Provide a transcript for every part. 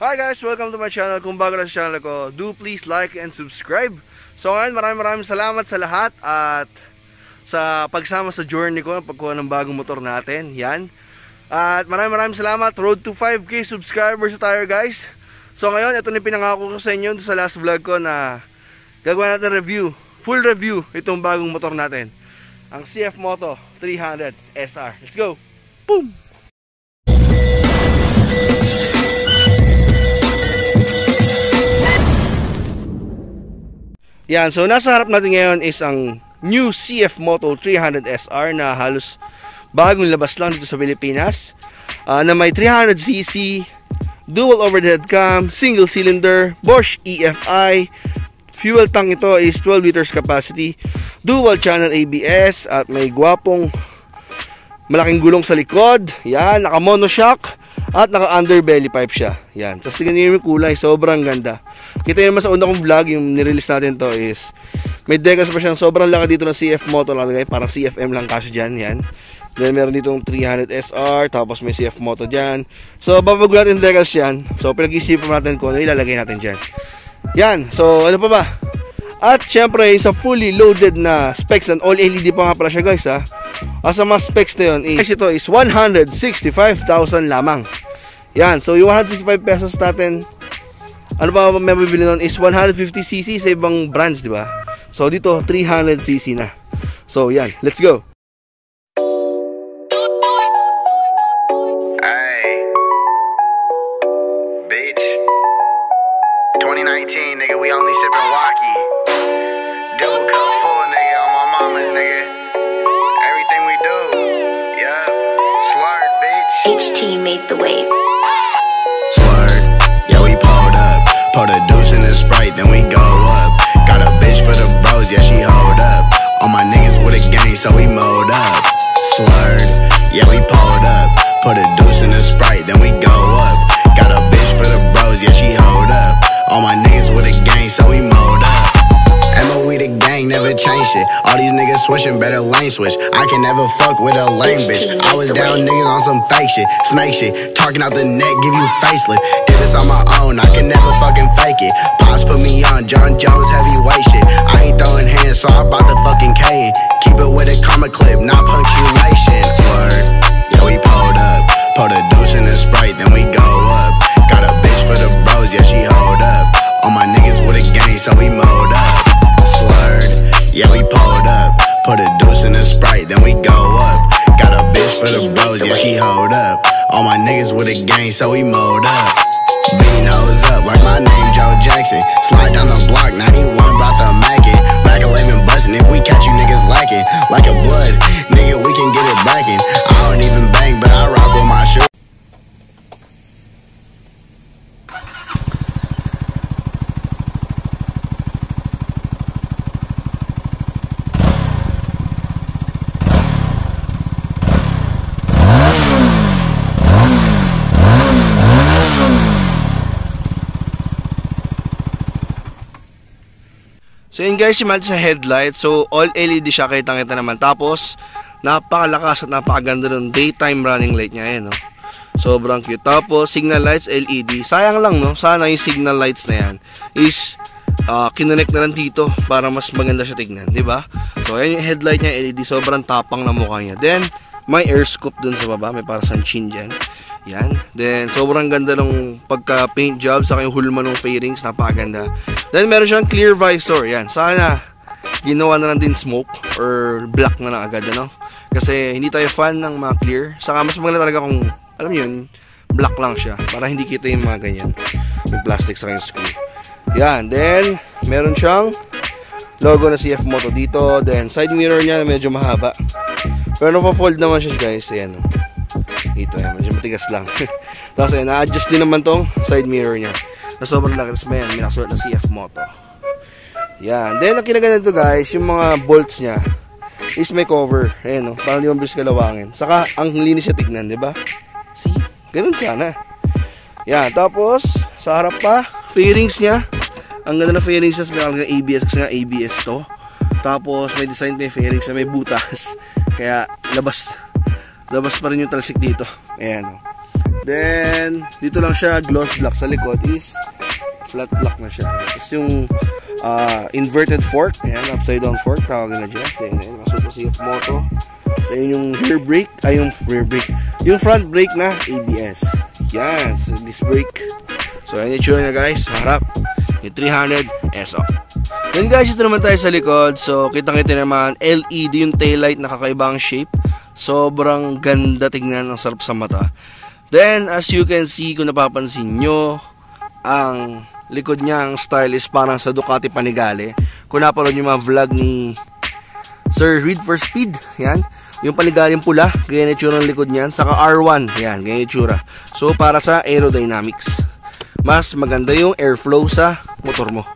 Hi guys, welcome to my channel. Kung bago na sa channel ko, do please like and subscribe. So ngayon, maraming salamat sa lahat at sa pagsama sa journey ko, pagkuha ng bagong motor natin. Yan. At maraming salamat. Road to 5K subscribers tayo guys. So ngayon, ito na pinangako ko sa inyo sa last vlog ko na gagawin natin review, full review itong bagong motor natin. Ang CF Moto 300 SR. Let's go! Boom! Yan, so nasa harap natin ngayon is ang new CF Moto 300 SR na halos bagong labas lang dito sa Pilipinas, na may 300cc, dual overhead cam, single cylinder, Bosch EFI, fuel tank ito is 12 liters capacity, dual channel ABS at may gwapong malaking gulong sa likod. Yan, naka monoshock at naka underbelly pipe siya. Yan, so tingnan niyo yung kulay, sobrang ganda. Kita nyo naman sa una kong vlog, yung nirelease natin to is may decals pa siyang sobrang laki dito ng CF Moto lang, parang CFM lang kasi dyan. Yan. Then meron ditong 300 SR, tapos may CF Moto dyan. So babago natin decals yan. So pinag-isipan natin kung ano ilalagay natin dyan. Yan, so ano pa ba? At syempre sa fully loaded na specs, and all LED pa nga pala siya guys ha. As sa mga specs na yun, ito is 165,000 lamang. Yan, so yung 165 pesos natin, ano pa may bibili nun is 150cc sa ibang brands, di ba? So dito 300cc na. So yan, let's go. Hey, bitch. 2019, nigga, we only sippin' Wacky. Double cup full, nigga, on my mama's, nigga. Everything we do, yeah. Slurred, bitch. HT made the wave. Slurred, yeah, we pulled up. Pour the deuce in the Sprite, then we go up. Got a bitch for the bros, yeah, she hold up. All my niggas with a gang, so we mowed up. Slurred, yeah, we pulled up. Put a deuce in the Sprite, then we go up. Got a bitch for the bros, yeah, she hold up. All my niggas with a gang, so we mowed up. MOE the gang, never change shit. All these niggas switching, better lane switch. I can never fuck with a lame bitch. I was down niggas on some fake shit, snake shit. Talking out the neck, give you facelift. Did this on my own, I can never fucking fake it. Pops put me on, John Jones heavyweight shit. I ain't throwing hands, so I bought the fucking K. Keep it with a comma clip, not punctuation. Word, yeah, we pulled up. Pour the deuce in the Sprite, then we go up. Got a bitch for the bros, yeah, she hold up. All my niggas with a gang, so we mowed up. Slurred, yeah, we pulled up. Put a deuce in the Sprite, then we go up. Got a bitch for the bros, yeah, she hold up. All my niggas with a gang, so we mowed up. Beano's up, like my name Joe Jackson. Slide down the block, 91, brought the Mac it. Back 11 bustin', if we catch you niggas lacking. Like a blood, nigga, we can get it brackin'. I don't even bang, but I rock with my shoe. So yun guys, yung sa headlight. So all LED siya, kitang-kita naman. Tapos napakalakas at napakaganda ng daytime running light niya. Ayan, no? Sobrang cute. Tapos signal lights LED. Sayang lang, no? Sana yung signal lights na yan is kinonect na lang dito para mas maganda siya tignan, di ba? So ayan yung headlight niya LED. Sobrang tapang na mukha niya. Then may air scoop dun sa baba. May para sang chin dyan. Yan. Then sobrang ganda ng pagka paint job sa yung hulma ng fairings, napakaganda. Then meron siyang clear visor. Yan. Sana ginawa na lang din smoke or black na lang agad, ano? Kasi hindi tayo fan ng mga clear. Saka mas maganda talaga kung alam niyo yun, black lang siya para hindi kita yung mga ganyan. May plastic sa kanyang screw. Yan. Then meron siyang logo na CF Moto dito. Then side mirror niya medyo mahaba. Pero na-fold naman siya guys. Ayan. Dito yan, medyo matigas lang. Tapos ayun, na-adjust din naman tong side mirror niya na sobrang laki. Tapos may nakasulat na CF Moto. Yan. Then ang kinaganda nito guys, yung mga bolts niya is may cover. Ayan, no? Parang di mabilis kalawangin. Saka ang linis siya tignan, di ba? See? Ganun sana. Yan. Tapos sa harap pa, fairings niya. Ang ganda na fairings niya. May kalagay ABS kasi nga ABS to. Tapos may design may fairings na may butas. Kaya labas pa rin yung talsik dito. Ayan, no? Then, dito lang siya gloss black. Sa likod is flat black na siya. Tapos yung inverted fork, ayan, upside down fork, tawagin na dyan. Then, masuk po CF Moto. So, yun yung rear brake, ay yung rear brake. Yung front brake na ABS. Yan, so disc brake. So, ayan yung tsura na guys, harap. Yung 300 SO. Then guys, ito naman tayo sa likod. So, kitang-kita naman, LED yung taillight na kakaibang shape. Sobrang ganda tingnan, ang sarap sa mata. Then, as you can see, kung napapansin nyo, ang likod niya, ang style is parang sa Ducati Panigale. Kung napanood nyo mga vlog ni Sir Reed for Speed, yan. Yung Panigale pula, ganyan yung tsura ng likod niyan. Saka R1, yan, ganyan yung tsura. So, para sa aerodynamics. Mas maganda yung airflow sa motor mo.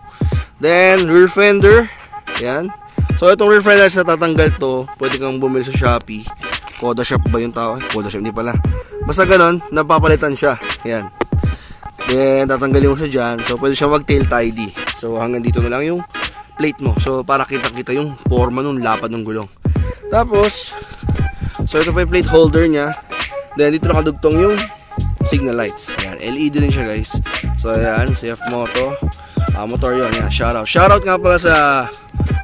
Then, rear fender, yan. So, itong rear fender sa tatanggal to, pwede kang bumili sa Shopee. Koda Shop ba yung tao? Koda Shop, hindi pala. Basta ganon, napapalitan siya. Yan. Then, tatanggalin mo siya dyan. So, pwede siya mag-tail tidy. So, hanggang dito na lang yung plate mo. So, para kita-kita yung forma nung lapad ng gulong. Tapos, so, ito pa yung plate holder niya. Then, dito nakadugtong yung signal lights. Yan. LED din siya, guys. So, yan. CF Moto. Motor yun. Yan. Shoutout. Shoutout nga pala sa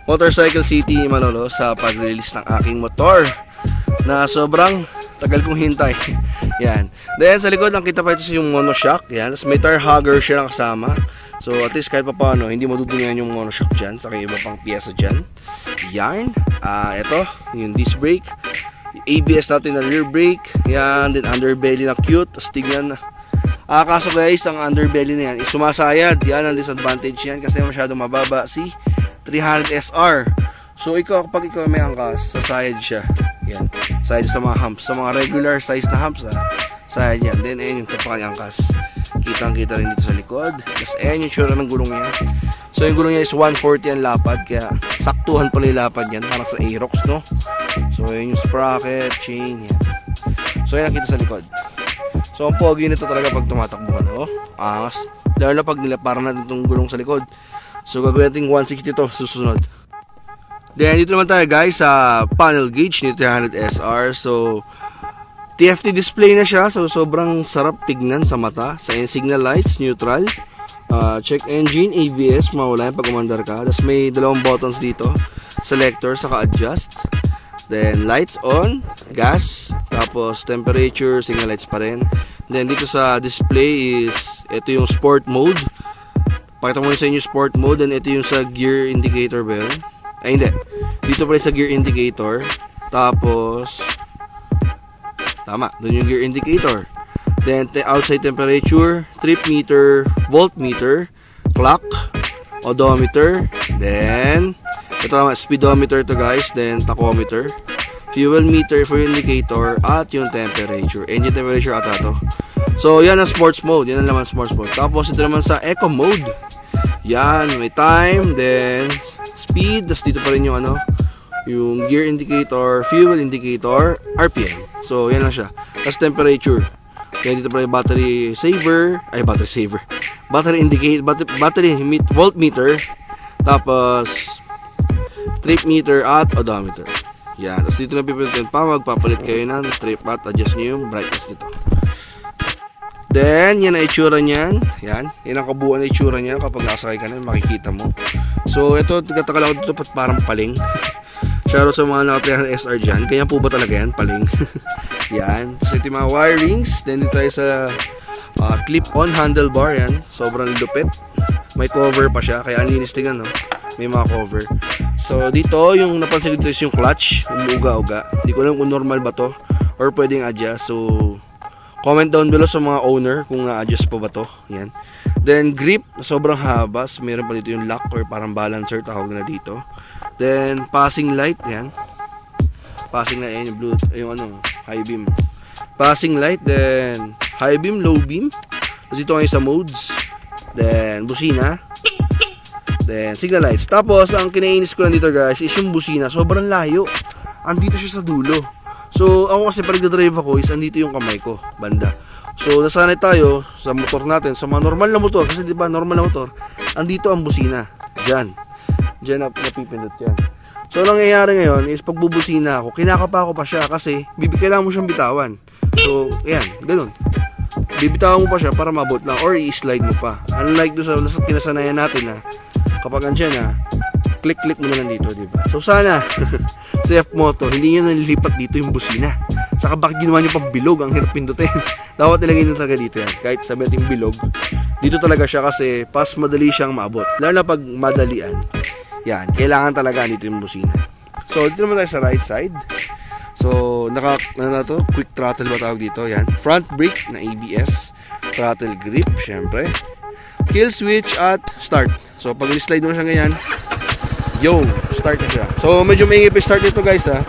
Motorcycle City, Manolo, sa pag-release ng aking motor. Na sobrang tagal kong hintay. Yan. Then sa likod ang kita pa ito yung monoshock. Yan. Tapos may tire hugger siya na kasama. So at least kahit pa paano hindi madudungan yung monoshock dyan. Saka iba pang piyesa dyan. Yan. Ito yung disc brake. ABS natin na rear brake. Yan. Then underbelly na cute. Tapos tignan. Kaso guys ang underbelly na yan is sumasayad. Yan ang disadvantage yan. Kasi masyadong mababa si 300 SR. So kapag ikaw may angkas, sasayad siya. Yan. Sayad sa mga humps. Sa mga regular size na humps, sayad yan. Then, ayan yung kapakang angkas. Kitang-kita rin dito sa likod. Tapos, ayan yung tsura ng gulong niya. So, yung gulong niya is 140 ang lapad. Kaya, saktuhan pala yung lapad yan. Parang sa Aerox, no? So, ayan yung sprocket, chain, yan. So, ayan ang kita sa likod. So, ang pogi nito talaga pag tumatakbo ka, no? Angas. Lalo na pag nilaparan natin itong gulong sa likod. So, gagawin natin 160 to susunod. Then, dito naman tayo guys sa panel gauge ni 300 SR. So, TFT display na siya. So, sobrang sarap tignan sa mata. Sa signal lights, neutral. Check engine, ABS, mawala yan pag umandar ka. Tapos may dalawang buttons dito. Selector, saka adjust. Then, lights on, gas. Tapos, temperature, signal lights pa rin. Then, dito sa display is, ito yung sport mode. Pakita mo sa inyo sport mode. Then, ito yung sa gear indicator ba yun? Ay hindi, dito pa rin sa gear indicator. Tapos tama, doon yung gear indicator. Then outside temperature, trip meter, voltmeter, clock, odometer. Then ito naman, speedometer to guys. Then tachometer, fuel meter for indicator, at yung temperature, engine temperature ata to. So yan ang sports mode, yan ang laman sports mode. Tapos ito naman sa eco mode. Yan, may time, then speed, tapos dito pa rin yung yung gear indicator, fuel indicator, RPM. So, yan lang siya. Tapos temperature. Kaya dito pa rin battery saver, battery indicate, battery voltmeter, tapos trip meter at odometer. Yan. Tapos dito na pipilitin pa, magpapalit kayo ng trip at adjust nyo yung brightness nito. Then, yan ang itsura niyan. Yan. Yan ang kabuuan na itsura niyan kapag nasakay ka na, makikita mo. So, ito, tagataka lang ito parang paling. Shoutout sa mga naka-300 SR dyan. Kaya po ba talaga yan? Paling. Yan. So, ito yung mga wirings. Then, dito tayo sa clip-on handlebar. Yan. Sobrang lupit. May cover pa siya. Kaya ang linis tingnan, no? May mga cover. So, dito, yung napansin dito is yung clutch. Umuuga-uga. Hindi ko alam kung normal ba to or pwedeng adjust. So, comment down below sa mga owner kung na-adjust pa ba to. Yan. Then grip, sobrang haba. So, meron pa dito yung lock or parang balancer, tawag na dito. Then passing light, yan. Passing light, yan yung blue, yung high beam. Passing light, then high beam, low beam. Tapos dito ngayon sa modes. Then busina. Then signal lights. Tapos ang kinainis ko lang dito guys is yung busina, sobrang layo. Andito siya sa dulo. So, ako kasi pag nagdadrive ako is andito yung kamay ko, banda. So, nasanay tayo sa motor natin, sa mga normal na motor, kasi diba normal na motor, andito ang busina. Diyan napipindot yan. So, nangyayari ngayon is pag bubusina ako, kinakapa ko pa siya kasi kailangan mo siyang bitawan. So, ayan, ganun. Bibitawan mo pa siya para mabot lang or i-slide mo pa. Unlike doon sa kinasanayan natin na kapag andyan na, click mo na lang dito, diba? So sana sa F-Moto, hindi nyo nalilipat dito yung busina. Saka bakit ginawa nyo pang bilog? Ang hirap pindutin. Dapat nilagay nyo talaga dito yan. Kahit sabi natin bilog, dito talaga siya kasi pas madali siyang maabot. Lalo na pag madalian. Yan, kailangan talaga dito yung busina. So, dito naman tayo sa right side. So, quick throttle ba tawag dito? Yan. Front brake na ABS. Throttle grip, syempre. Kill switch at start. So, pag slide mo siya ganyan, yo, start na siya. So, medyo maingay pa start nito guys ha.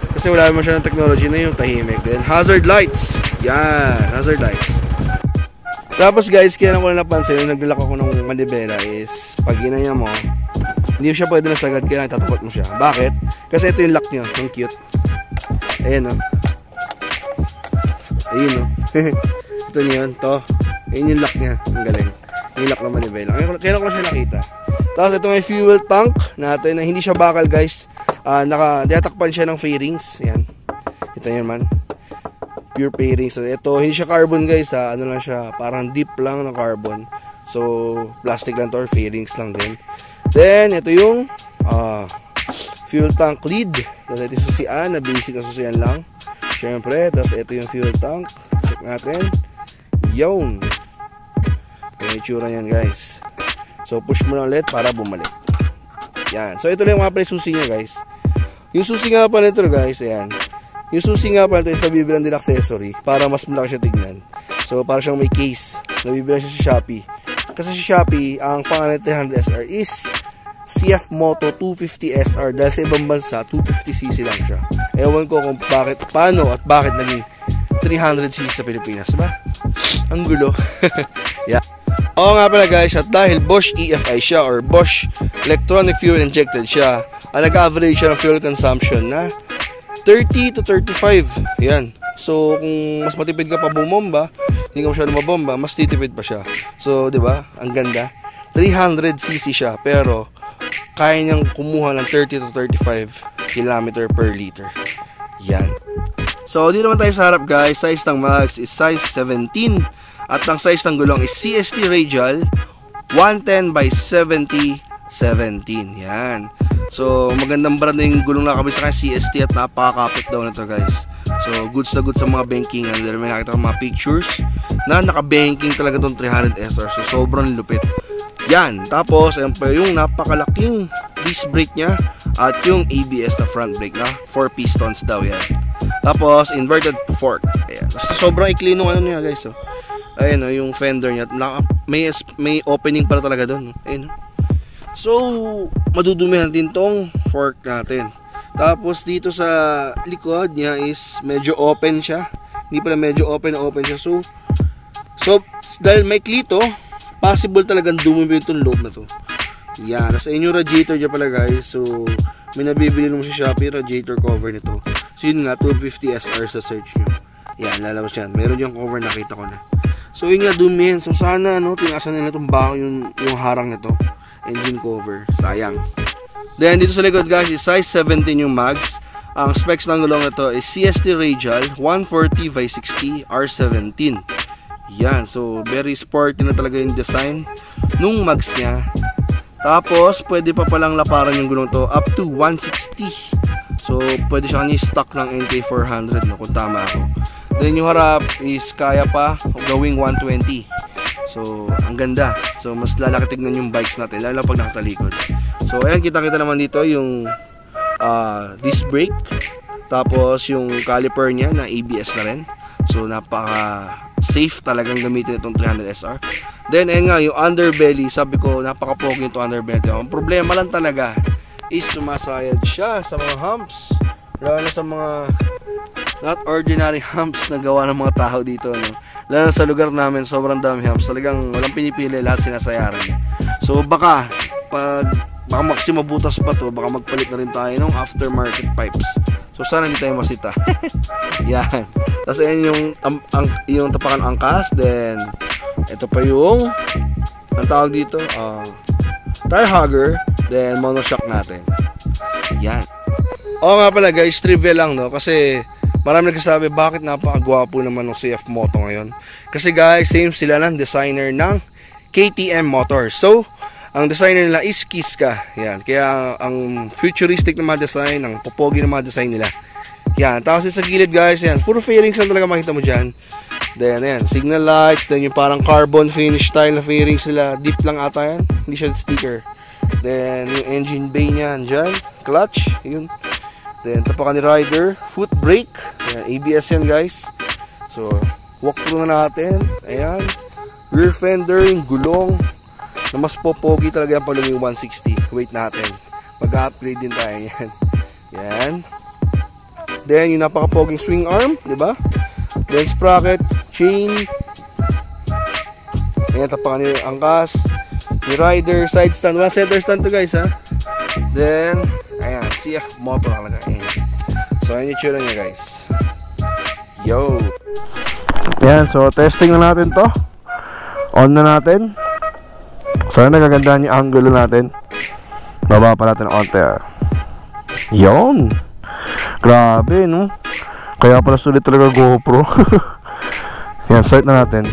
Kasi wala naman siya ng technology na yung tahimik. Then, hazard lights. Yan, hazard lights. Tapos guys, kaya ko na napansin, yung naglalak ako ng manibela is, pag ginanya mo, hindi siya pwede nasagad, kaya tatapat mo siya. Bakit? Kasi ito yung lock nyo. Ang cute. Ayan o. Ayun o. Ito niyan. Ito. Ayun yung lock niya. Ang galing. Yung lock naman ni Bella. Kailan ko na siya nakita. Tapos ito nga yung fuel tank natin na hindi siya bakal guys. Nakatakpan siya ng fairings. Ayan. Ito yan man. Pure fairings. Ito hindi siya carbon guys ha. Ano lang siya. Parang deep lang ng carbon. So plastic lang to or fairings lang din. Then ito yung fuel tank lid. Tapos ito yung susian na basic na susian lang. Siyempre. Tapos ito yung fuel tank. Check natin. Yun. Yung itsura niyan guys. So push mo lang ulit para bumalik. Yan. So ito lang yung mga pala susi niya guys. Yung susi nga pala ito guys. Ayan. Yung susi nga pala ito is nabibilan din accessory para mas malaki siya tignan. So para siyang may case. Nabibilan siya sa Shopee. Kasi sa Shopee, ang pangalan 300 SR is CF Moto 250 SR. Dahil sa ibang bansa, 250cc lang siya. Ewan ko kung paano at bakit naging 300cc sa Pilipinas. Diba? Ang gulo. Yeah. Oo nga pala guys, at dahil Bosch EFI siya or Bosch Electronic Fuel Injected siya, ang nag-average siya ng fuel consumption na 30 to 35. Yan. So, kung mas matipid ka pa bumomba, hindi ka masyadong mabomba, mas titipid pa siya. So, di ba? Ang ganda. 300cc siya, pero kaya niyang kumuha ng 30 to 35 km per liter. Yan. So, di naman tayo sa harap guys. Size ng mags is size 17. At ang size ng gulong is CST Radial 110 by 70 17. Yan. So, magandang brand na yung gulong nakabit sa kanya CST at napakakapit daw na ito guys. So, goods na goods sa mga banking. Dahil may nakita ko mga pictures na naka-banking talaga itong 300 SR. So, sobrang lupit. Yan. Tapos, ayan pa yung napakalaking disc brake niya at yung ABS na front brake na 4 pistons daw yan. Tapos, inverted fork. Ayan. Basta sobrang ikli nung ano niya guys. So, ayan o, yung fender niya. May opening para talaga doon. Ayan o. So, madudumihan din tong fork natin. Tapos, dito sa likod niya is medyo open siya. Hindi pala medyo open siya. So dahil may klito, possible talagang dumumi itong loob na to. Yan. Nasa inyo radiator niya pala guys. So, may nabibili naman sa Shopee radiator cover nito. So, yun nga, 250 SR sa search nyo. Yan, lalabas yan. Meron yung cover, nakita ko na. So, yun nga, dumihin. So, sana, tinasan nila itong bako yung harang nito. Engine cover. Sayang. Then, dito sa likod guys, is size 17 yung mags. Ang specs ng gulong ito is CST Radial 140 by 60 R17. Yan. So, very sporty na talaga yung design nung mags niya. Tapos, pwede pa palang laparan yung gulong to up to 160. So, pwede siya kanya stock ng NK400 kung tama ako. Then, yung harap is kaya pa gawing 120. So, ang ganda. So, mas lalaki tignan yung bikes natin, lalo pag nakatalikod. So, ayan, kita-kita naman dito yung disc brake. Tapos, yung caliper niya na ABS na rin. So, napaka-safe talagang gamitin itong 300 SR. Then, ayan nga, yung underbelly. Sabi ko, napaka-pogi itong underbelly. Ang problema lang talaga is sumasayad siya sa mga humps. Lalo na sa mga not ordinary humps na gawa ng mga tao dito, no? Lalo sa lugar namin, sobrang dami humps. Talagang walang pinipili, lahat sinasayaran niya. So, baka maksimabutas pa to, baka magpalit na rin tayo ng aftermarket pipes. So, sana hindi tayo masita. Yan. Tapos, ayan yung tapakan angkas. Then, ito pa yung ang tawag dito, tire hugger. Then, monoshock natin. Yan. Oo nga pala guys, trivia lang, no? Kasi, Marami nagsasabi bakit napakagwapo naman ng CF Moto ngayon. Kasi guys, same sila ng designer ng KTM Motors. So, ang designer nila is Kiska. Yan. Kaya ang futuristic na mga design, ang popogi na mga design nila. Yan. Tapos sa gilid guys, yan. Puro fairings lang talaga makita mo dyan. Then, ayan. Signal lights. Then, yung parang carbon finish style na fairings nila. Deep lang ata yan. Hindi siya sticker. Then, yung engine bay niyan dyan. Clutch. Yun. Then, tapakan ni rider. Foot brake. Ayan. ABS yan guys. So, walk through na natin. Ayan. Rear fender. Yung gulong. Na mas popogi talaga yung palumi 160. Wait natin. Mag-upgrade din tayo yan. Yan. Then, yung napaka-poging swing arm. Diba? Then, sprocket. Chain. Ayan. Tapakan ni angkas. Ni rider. Side stand. Walang center stand to guys ha. Then, ayan, CF Moto talaga. Ayan. So, ayan yung tsura niya guys. Yo! Ayan, so testing na natin to. On na natin. So, nagagandahan yung angulo natin. Baba pa natin ang onte. Yun! Grabe, no? Kaya pala sulit talaga GoPro. Ayan, start na natin.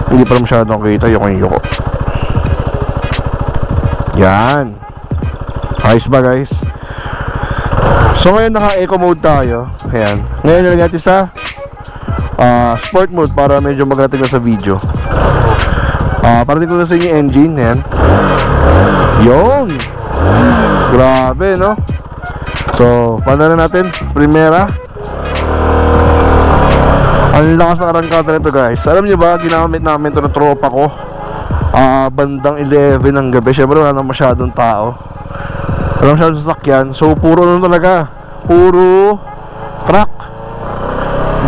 Hindi pa masyadong kita yung yuko. Yan. Ayos ba guys? So ngayon naka-eco mode tayo. Ayan. Ngayon nilagay natin sa sport mode para medyo magating na sa video. Parating ko na sa inyo yung engine. Ayan. Yun. Grabe no? So paano na natin? Primera. Ang lakas na arangkada nito guys. Alam nyo ba, ginamit namin ito ng tropa ko bandang 11 ng gabi. Syempre wala na masyadong tao, wala masyadong sasakyan. So puro na talaga, puro truck.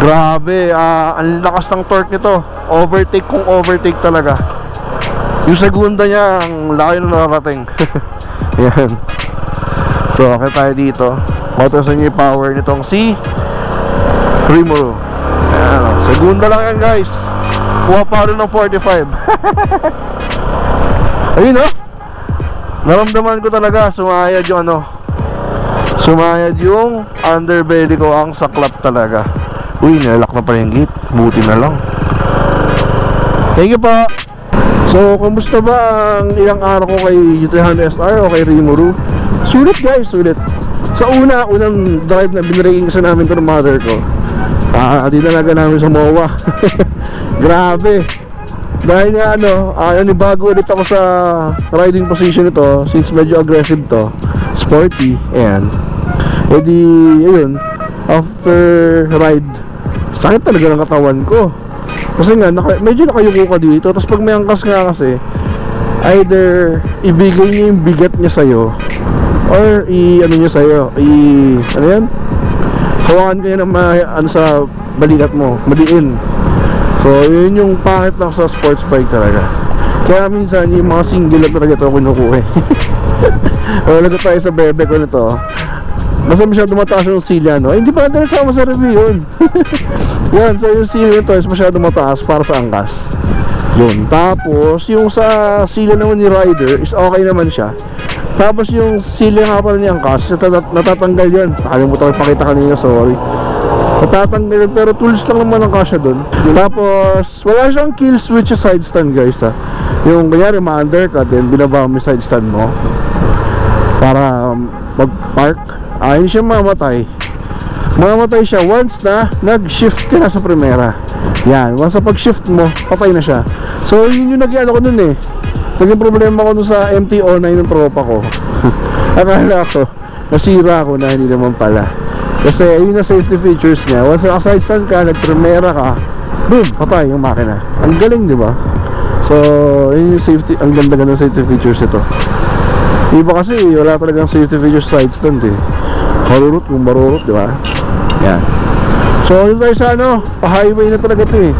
Grabe, ang lakas ng torque nito. Overtake kung overtake talaga. Yung segunda niya, ang laki na nakarating. Yan. So okay tayo dito. Matasan niyo yung power nitong si Rimuru. Ayan, segunda lang yan guys. Kuha pa rin ng 45. Ayun oh. Naramdaman ko talaga sumayad yung sumayad yung underbelly ko. Ang saklap talaga. Uy, nilak na pa yung gate. Buti na lang. Thank you po. So, kumusta ba ang ilang araw ko kay GT300 SR o kay Rimuru? Sulit guys, sulit. Sa unang drive na binraking sa namin to ng mother ko. Di talaga namin sa MOA. Grabe. Dahil nga bago ulit ako sa riding position ito. Since medyo aggressive to, sporty. Ayan. E di, ayun, after ride, sakit talaga ng katawan ko. Kasi nga, medyo nakayuko ka dito. Tapos pag may angkas nga kasi, either ibigay niya yung bigat niya sa'yo, or niya sa'yo, ano yan? Hawakan kayo ng sa balikat mo, madiin. So yun yung pangit lang sa sports bike talaga. Kaya minsan yung mga single lang talaga ito kinukuha. Wala na tayo sa bebe ko nito. Basta masyado mataas yung silya, no? Hindi pa natin nasama sa review yun. Yan, so yung silya nito is masyado mataas para sa angkas. Yun, tapos yung sa silya naman ni rider is okay naman siya. Tapos yung silya nga pala ni angkas, natatanggal yan. Nakalimutan ko pakita kanina, sorry. Natatanggal yan, pero tools lang naman ang kasya dun. Tapos wala siyang kill switch sa side stand guys ha. Yung kanyari ma-under ka, then binaba mo yung side stand mo para mag-park. Hindi siya mamatay. Mamatay siya once na nag-shift ka na sa primera. Yan, once na pag-shift mo, patay na siya. So yun yung nag-ano ko dun eh. Naging problema ko dun sa MT-09 ng tropa ko. Akala ko nasira ako na, hindi naman pala. Kasi yun na safety features niya. Once na side stand ka, nag-primera ka, boom, patay yung makina. Ang galing, di ba? So yun yung safety, ang ganda-ganda safety features ito. Iba kasi wala talagang safety features side stand eh. Marurot kung marurot, di ba? Yan. So yun tayo sa pa-highway na talaga ito eh.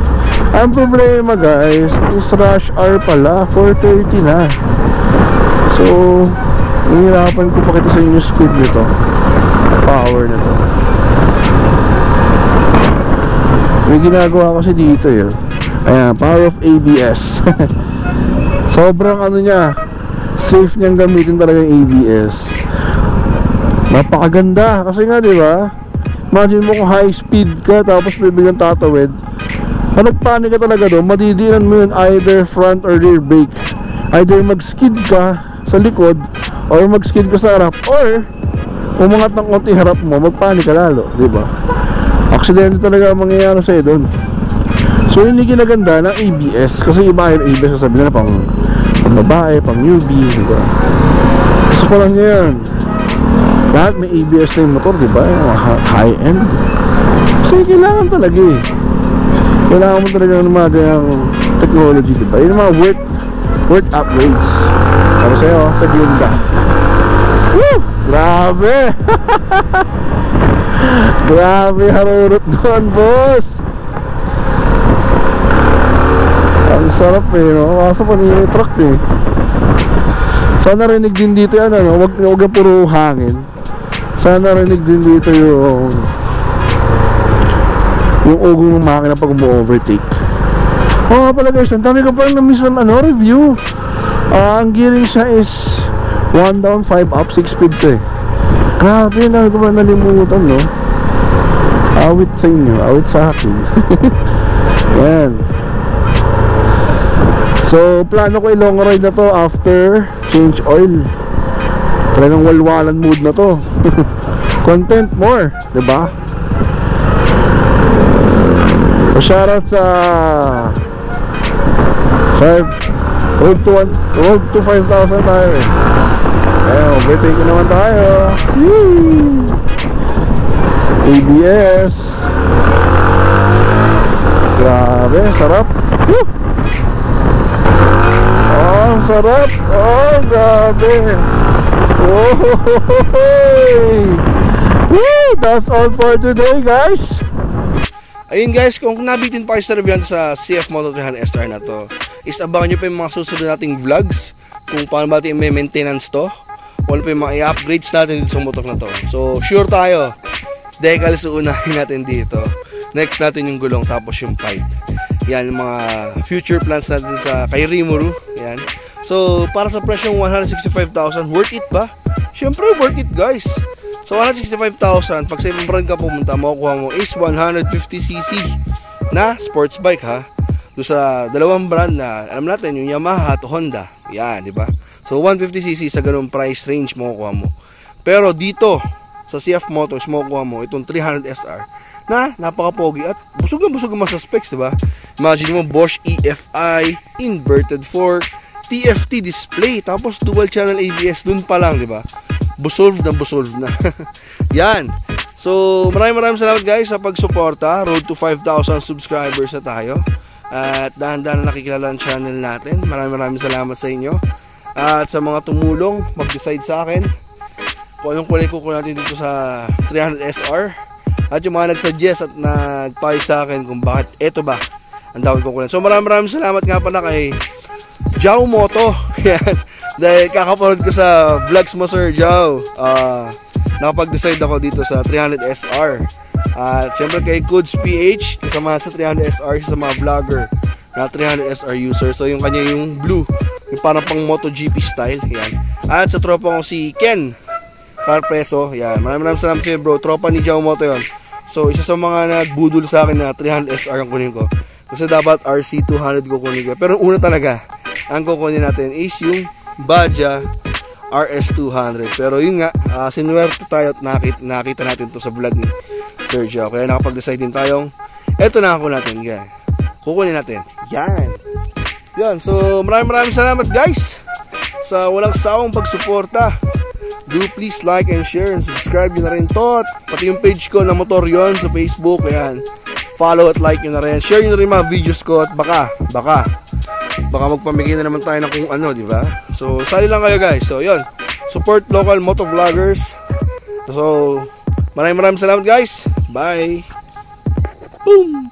Ang problema guys is rush hour pala, 4:30 na. So nahihirapan ko pakita sa inyo speed nito, power nito. May ginagawa kasi dito yun. Ayan, power of ABS. Sobrang niya, safe niyang gamitin talaga yung ABS. Napakaganda kasi nga, di ba? Imagine mo kung high speed ka tapos bibigyan tatawid. Pag nagpanik ka talaga doon, madidinan mo yun either front or rear brake. Either mag-skid ka sa likod or mag-skid ka sa harap, or umangat ng konti harap mo, magpanik ka lalo, di ba? Aksidente talaga ang mangyayari sa'yo doon. So yun yung ginaganda ng ABS. Kasi iba yung ABS, sasabihin nila pang babae, pang newbie, di ba? Gusto ko lang ngayon, lahat may ABS na yung motor, di ba? High end. Kasi kailangan talaga eh. Kailangan mo talaga ng mga ganyang technology, di ba? Yun yung mga worth upgrades. Para sa'yo, sa Hyundai. Woo! Grabe! Grabe harurot doon, boss! Ang sarap eh, no? Kaso pa niya yung truck eh. Sana rinig din dito yan, ano? Huwag yung puro hangin. Sana rinig din dito yung ugong ng makina pag umu-overtake. Oo pala guys, ang dami ko pa lang na-miss ng review. Ang gearing siya is 1 down, 5 up, 6 speed to eh. Grabe, na ko ba nalimutan, no? Awit sa inyo, awit sa akin. Yan. So, plano ko i-long ride na to after change oil. Talagang walwalan mood na to. Content more, diba? So, shoutout sa road to 5,000 tayo eh. Ayun, overtake naman tayo. Yee! ABS. Grabe, sarap. Woo! Oh, sarap. Oh, grabe. Oh, woo! That's all for today, guys. Ayun guys, kung nabitin pa kayo sa review sa CF Moto 300 SR na to, is abangan nyo pa yung mga susunod nating vlogs kung paano ba natin may maintenance to, kung ano pa yung mga i-upgrades natin dito sa motor na to. So sure tayo, decals uunahin natin dito, next natin yung gulong, tapos yung pipe. Yan yung mga future plans natin sa kay Rimuru. Yan. So para sa presyong 165,000, worth it ba? Syempre worth it guys. So 165,000, pag sa ibang brand ka pumunta, makukuha mo is 150cc na sports bike ha. Doon sa dalawang brand na alam natin, yung Yamaha at Honda. Yan, di ba? So 150cc sa ganung price range makukuha mo. Pero dito sa CF Motors makukuha mo itong 300 SR na napaka-pogi at busog naman sa specs, di ba? Imagine mo Bosch EFI, inverted fork, TFT display, tapos dual channel ABS dun pa lang, di ba? Busolve na. Yan. So, maraming salamat guys sa pagsuporta. Road to 5,000 subscribers na tayo. At dahan-dahan na nakikilala ang channel natin. Maraming salamat sa inyo. At sa mga tumulong, mag-decide sa akin kung anong kulay kukuha natin dito sa 300 SR. At yung mga nag-suggest at nagpayo sa akin kung bakit eto ba ang dapat kukuha. So, maraming salamat nga pala kay Jao Moto. Yan. Dahil kakapanood ko sa vlogs mo Sir Jao, nakapag-decide ako dito sa 300 SR. At syempre kay Kuds PH, kasama sa 300 SR, sa mga vlogger na 300 SR user. So yung kanya yung blue, yung parang pang MotoGP style. Yan. At sa tropa ko si Ken Carpeso, yan. Maraming salamat sa'yo bro, tropa ni Jao Moto yun. So isa sa mga nagbudol sa akin na 300 SR ang kunin ko. Kasi dapat RC200 ko kunin ko. Pero una talaga, ang kukunin natin is yung Baja RS200. Pero yun nga, sinuwerte tayo at nakita natin to sa vlog ni Sir Jao. Kaya nakapag-decide din tayong eto na ako natin. Yan. Kukunin natin. Yan. So maraming salamat guys sa walang sawang pagsuporta. Do please like and share and subscribe nyo na rin to. Pati yung page ko na Motor Yon sa Facebook. Yan. Follow at like nyo na rin. Share nyo na rin mga videos ko at baka magpamigay na naman tayo ng kung ano, di ba? So, sali lang kayo guys. So, yun. Support local motovloggers. So, maraming salamat guys. Bye. Boom!